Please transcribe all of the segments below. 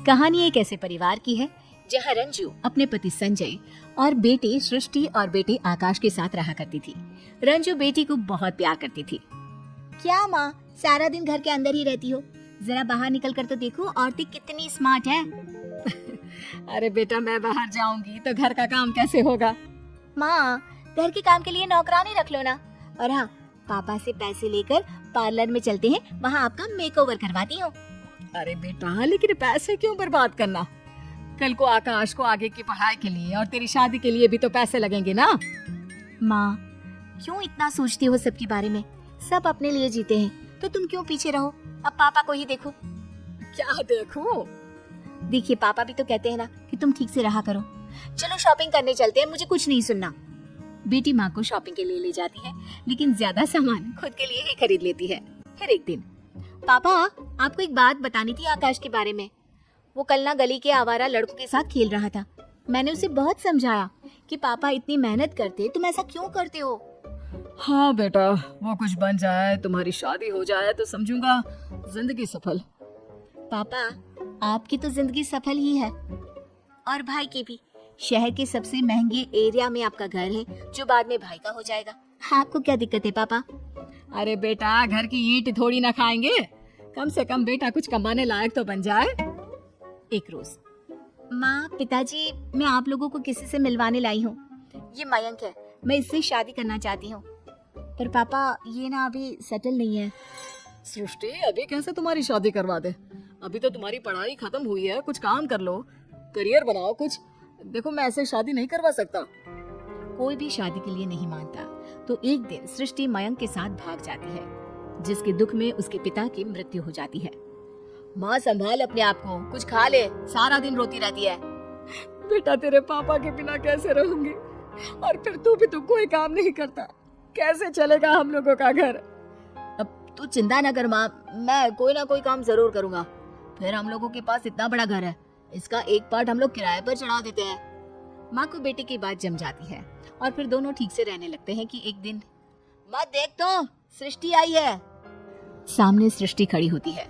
कहानी एक ऐसे परिवार की है जहाँ रंजू अपने पति संजय और बेटे सृष्टि और बेटे आकाश के साथ रहा करती थी। रंजू बेटी को बहुत प्यार करती थी। क्या माँ, सारा दिन घर के अंदर ही रहती हो? जरा बाहर निकल कर तो देखो, औरतें कितनी स्मार्ट है। अरे बेटा, मैं बाहर जाऊंगी तो घर का काम कैसे होगा? माँ, घर के काम के लिए नौकरानी रख लो ना। और हाँ, पापा से पैसे लेकर पार्लर में चलते हैं, वहाँ आपका मेकओवर करवाती हूँ। अरे बेटा, लेकिन पैसे क्यों बर्बाद करना? कल को आकाश को आगे की पढ़ाई के लिए और तेरी शादी के लिए भी तो पैसे लगेंगे ना। माँ, क्यों इतना सोचती हो सबके बारे में? सब अपने लिए जीते हैं, तो तुम क्यों पीछे रहो? अब पापा को ही देखो। क्या देखूं? देखिए, पापा भी तो कहते हैं ना कि तुम ठीक से रहा करो। चलो शॉपिंग करने चलते हैं, मुझे कुछ नहीं सुनना। बेटी माँ को शॉपिंग के लिए ले जाती है, लेकिन ज्यादा सामान खुद के लिए ही खरीद लेती है। फिर एक दिन, पापा, आपको एक बात बतानी थी आकाश के बारे में। वो कल ना गली के आवारा लड़कों के साथ खेल रहा था। मैंने उसे बहुत समझाया कि पापा इतनी मेहनत करते, तुम ऐसा क्यों करते हो? हाँ बेटा, वो कुछ बन जाए, तुम्हारी शादी हो जाए तो समझूंगा जिंदगी सफल। पापा, आपकी तो जिंदगी सफल ही है, और भाई की भी। शहर के सबसे महंगे एरिया में आपका घर है, जो बाद में भाई का हो जाएगा। आपको क्या दिक्कत है पापा? अरे बेटा, घर की ईंट थोड़ी ना खाएंगे, कम से कम बेटा कुछ कमाने लायक तो बन जाए। एक रोज, माँ, पिताजी, मैं आप लोगों को किसी से मिलवाने लाई हूँ। ये मयंक है, मैं इससे शादी करना चाहती हूँ। पर पापा, ये ना अभी सेटल नहीं है। सृष्टि, अभी कैसे तुम्हारी शादी करवा दे? अभी तो तुम्हारी पढ़ाई खत्म हुई है, कुछ काम कर लो, करियर बनाओ कुछ। देखो, मैं ऐसे शादी नहीं करवा सकता। कोई भी शादी के लिए नहीं मानता, तो एक दिन सृष्टि मयंक के साथ भाग जाती है, जिसके दुख में उसके पिता की मृत्यु हो जाती है। माँ, संभाल अपने आप को, कुछ खा ले, सारा दिन रोती रहती है। बेटा, तेरे पापा के बिना कैसे रहूंगी? और फिर तू भी तो कोई काम नहीं करता, कैसे चलेगा हम लोगों का घर? अब तू चिंता न कर माँ, मैं कोई ना कोई काम जरूर करूंगा। फिर हम लोगों के पास इतना बड़ा घर है, इसका एक पार्ट हम लोग किराए पर चढ़ा देते हैं। माँ को बेटे की बात जम जाती है और फिर दोनों ठीक से रहने लगते हैं कि एक दिन, माँ देख तो, सृष्टि आई है। सामने सृष्टि खड़ी होती है,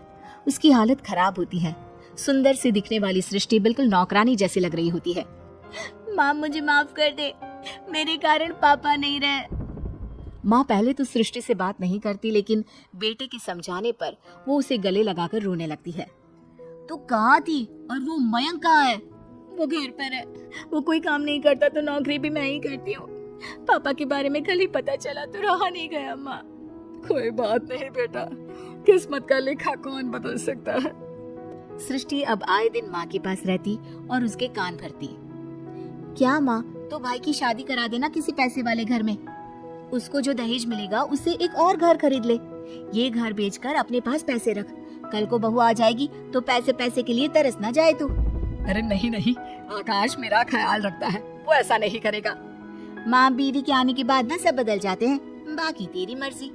उसकी हालत खराब होती है। सुंदर सी दिखने वाली सृष्टि बिल्कुल नौकरानी जैसी लग रही होती है। माँ, मुझे माफ कर दे, मेरे कारण पापा नहीं रहे। माँ पहले तो सृष्टि से बात नहीं करती, लेकिन बेटे के समझाने पर वो उसे गले लगाकर रोने लगती है। तू कहाँ थी और वो मयंक कहाँ है? वो घर पर है, वो कोई काम नहीं करता तो नौकरी भी मैं ही करती हूँ। पापा के बारे में कल ही पता चला तो रहा नहीं गया। माँ, कोई बात नहीं बेटा, किस्मत का लिखा कौन बदल सकता है। सृष्टि अब आए दिन माँ के पास रहती और उसके कान भरती। क्या माँ, तो भाई की शादी करा देना किसी पैसे वाले घर में। उसको जो दहेज मिलेगा उससे एक और घर खरीद ले। ये घर बेचकर अपने पास पैसे रख, कल को बहू आ जाएगी तो पैसे पैसे के लिए तरस ना जाए तू। अरे नहीं नहीं, आकाश मेरा ख्याल रखता है, वो ऐसा नहीं करेगा। माँ, बीवी के आने के बाद ना सब बदल जाते हैं, बाकी तेरी मर्जी।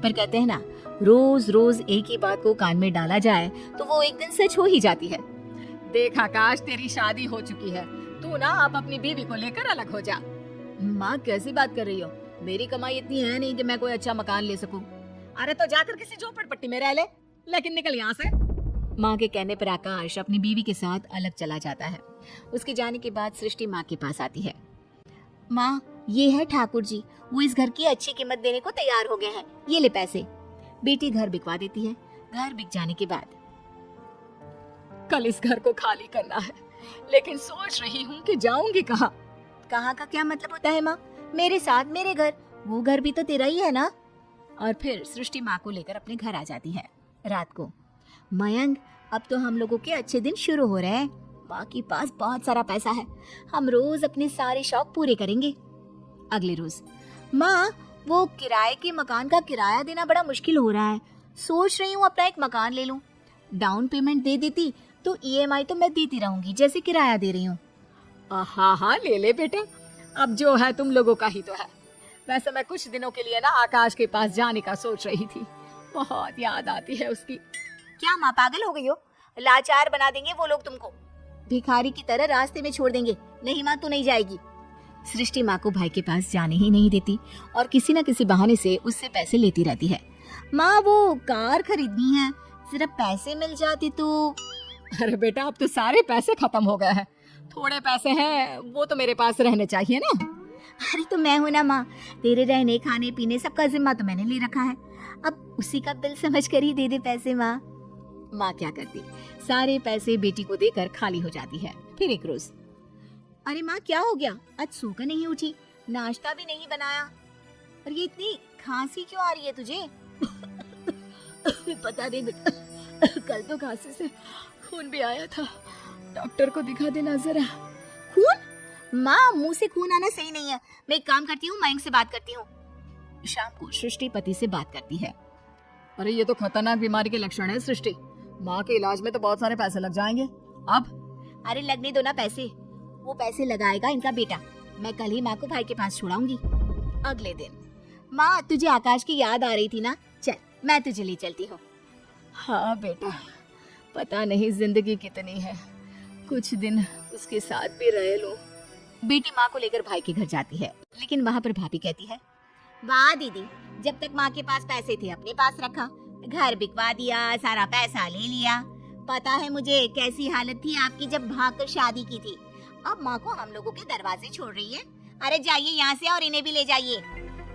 पर कहते हैं ना, रोज रोज एक ही बात को कान में डाला जाए तो वो एक दिन सच हो ही जाती है। देख आकाश, तेरी शादी हो चुकी है, तू ना अब अपनी बीवी को लेकर अलग हो जा। माँ, कैसी बात कर रही हो? मेरी कमाई इतनी है नहीं कि मैं कोई अच्छा मकान ले सकूं। अरे तो जाकर किसी झोपड़पट्टी में रह ले, लेकिन निकल यहाँ से। माँ के कहने पर आकाश अपनी बीवी के साथ अलग चला जाता है। उसके जाने के बाद सृष्टि माँ के पास आती है। माँ, ये है ठाकुर जी, वो इस घर की अच्छी कीमत देने को तैयार हो गए हैं, ये ले पैसे। बेटी घर बिकवा देती है। घर बिक जाने के बाद, कल इस घर को खाली करना है, लेकिन सोच रही हूँ कि जाऊंगी कहाँ। कहाँ का क्या मतलब होता है माँ? मेरे साथ मेरे घर, वो घर भी तो तेरा ही है ना। और फिर सृष्टि माँ को लेकर अपने घर आ जाती है। रात को, मयंक, अब तो हम लोगों के अच्छे दिन शुरू हो रहे हैं। माँ के पास बहुत सारा पैसा है, हम रोज अपने सारे शौक पूरे करेंगे। अगले रोज, माँ, वो किराए के मकान का किराया देना बड़ा मुश्किल हो रहा है, सोच रही हूँ अपना एक मकान ले लूँ। डाउन पेमेंट दे देती तो ईएमआई तो मैं देती रहूंगी जैसे किराया दे रही हूँ। हाँ हाँ, ले ले बेटा, अब जो है तुम लोगों का ही तो है। वैसे मैं कुछ दिनों के लिए ना आकाश के पास जाने का सोच रही थी, बहुत याद आती है उसकी। क्या माँ, पागल हो गई हो? लाचार बना देंगे वो लोग तुमको, भिखारी की तरह रास्ते में छोड़ देंगे। नहीं माँ, तू नहीं जाएगी। सृष्टि माँ को भाई के पास जाने ही नहीं देती और किसी न किसी बहाने से उससे पैसे लेती रहती है। माँ, वो कार खरीदनी है, जरा पैसे मिल जाते तो। अरे बेटा अब तो सारे पैसे खत्म हो गए हैं, थोड़े पैसे हैं वो तो मेरे पास रहने चाहिए ना। अरे तो मैं हूं ना माँ, तेरे रहने खाने पीने सबका जिम्मा तो मैंने ले रखा है, अब उसी का बिल समझ कर ही दे दे पैसे माँ। माँ क्या करती, सारे पैसे बेटी को देकर खाली हो जाती है। फिर एक रोज, अरे माँ क्या हो गया, आज सोकर नहीं उठी, नाश्ता भी नहीं बनाया, और ये इतनी खांसी क्यों आ रही है तुझे? पता नहीं बेटा, कल तो खांसी से खून भी आया था, डॉक्टर को दिखा देना जरा। खून? माँ मुंह से खून आना सही नहीं है, मैं एक काम करती हूँ, मयंक से बात करती हूँ। शाम को सृष्टि पति से बात करती है। अरे ये तो खतरनाक बीमारी के लक्षण है सृष्टि, माँ के इलाज में तो बहुत सारे पैसे लग जाएंगे। अब अरे लगने दो ना पैसे, वो पैसे लगाएगा इनका बेटा, मैं कल ही माँ को भाई के पास छोड़ाऊंगी। अगले दिन, माँ तुझे आकाश की याद आ रही थी ना, चल मैं तुझे ले चलती हूँ। हाँ बेटा, पता नहीं जिंदगी कितनी है, कुछ दिन उसके साथ भी रह लूं। बेटी माँ को लेकर भाई के घर जाती है, लेकिन वहाँ पर भाभी कहती है, वाह दीदी, जब तक माँ के पास पैसे थे अपने पास रखा, घर बिकवा दिया, सारा पैसा ले लिया। पता है मुझे कैसी हालत थी आपकी जब भागकर शादी की थी, अब माँ को हम लोगों के दरवाजे छोड़ रही है। अरे जाइए यहाँ से और इन्हें भी ले जाइए।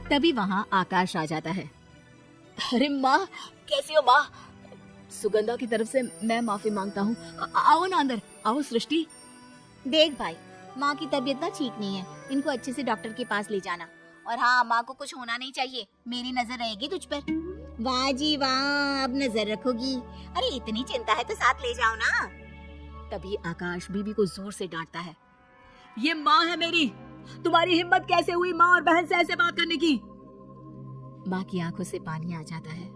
तभी वहाँ आकाश आ जाता है। अरे माँ कैसी हो माँ, सुगंधा की तरफ से मैं माफी मांगता हूँ, आओ ना अंदर, आओ सृष्टि। देख भाई, माँ की तबीयत ना ठीक नहीं है, इनको अच्छे से डॉक्टर के पास ले जाना, और हाँ माँ को कुछ होना नहीं चाहिए, मेरी नजर रहेगी तुझ पर। वाह जी वाह, अब नजर रखोगी, अरे इतनी चिंता है तो साथ ले जाओ ना। तभी आकाश बीबी को जोर से डांटता है, ये माँ है मेरी, तुम्हारी हिम्मत कैसे हुई माँ और बहन से ऐसे बात करने की। माँ की आंखों से पानी आ जाता है।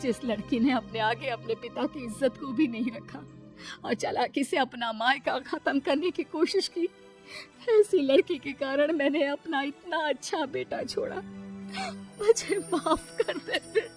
जिस लड़की ने अपने आगे अपने पिता की इज्जत को भी नहीं रखा और चालाकी से अपना मायका खत्म करने की कोशिश की, ऐसी लड़की के कारण मैंने अपना इतना अच्छा बेटा छोड़ा। मुझे माफ कर दे बेटा।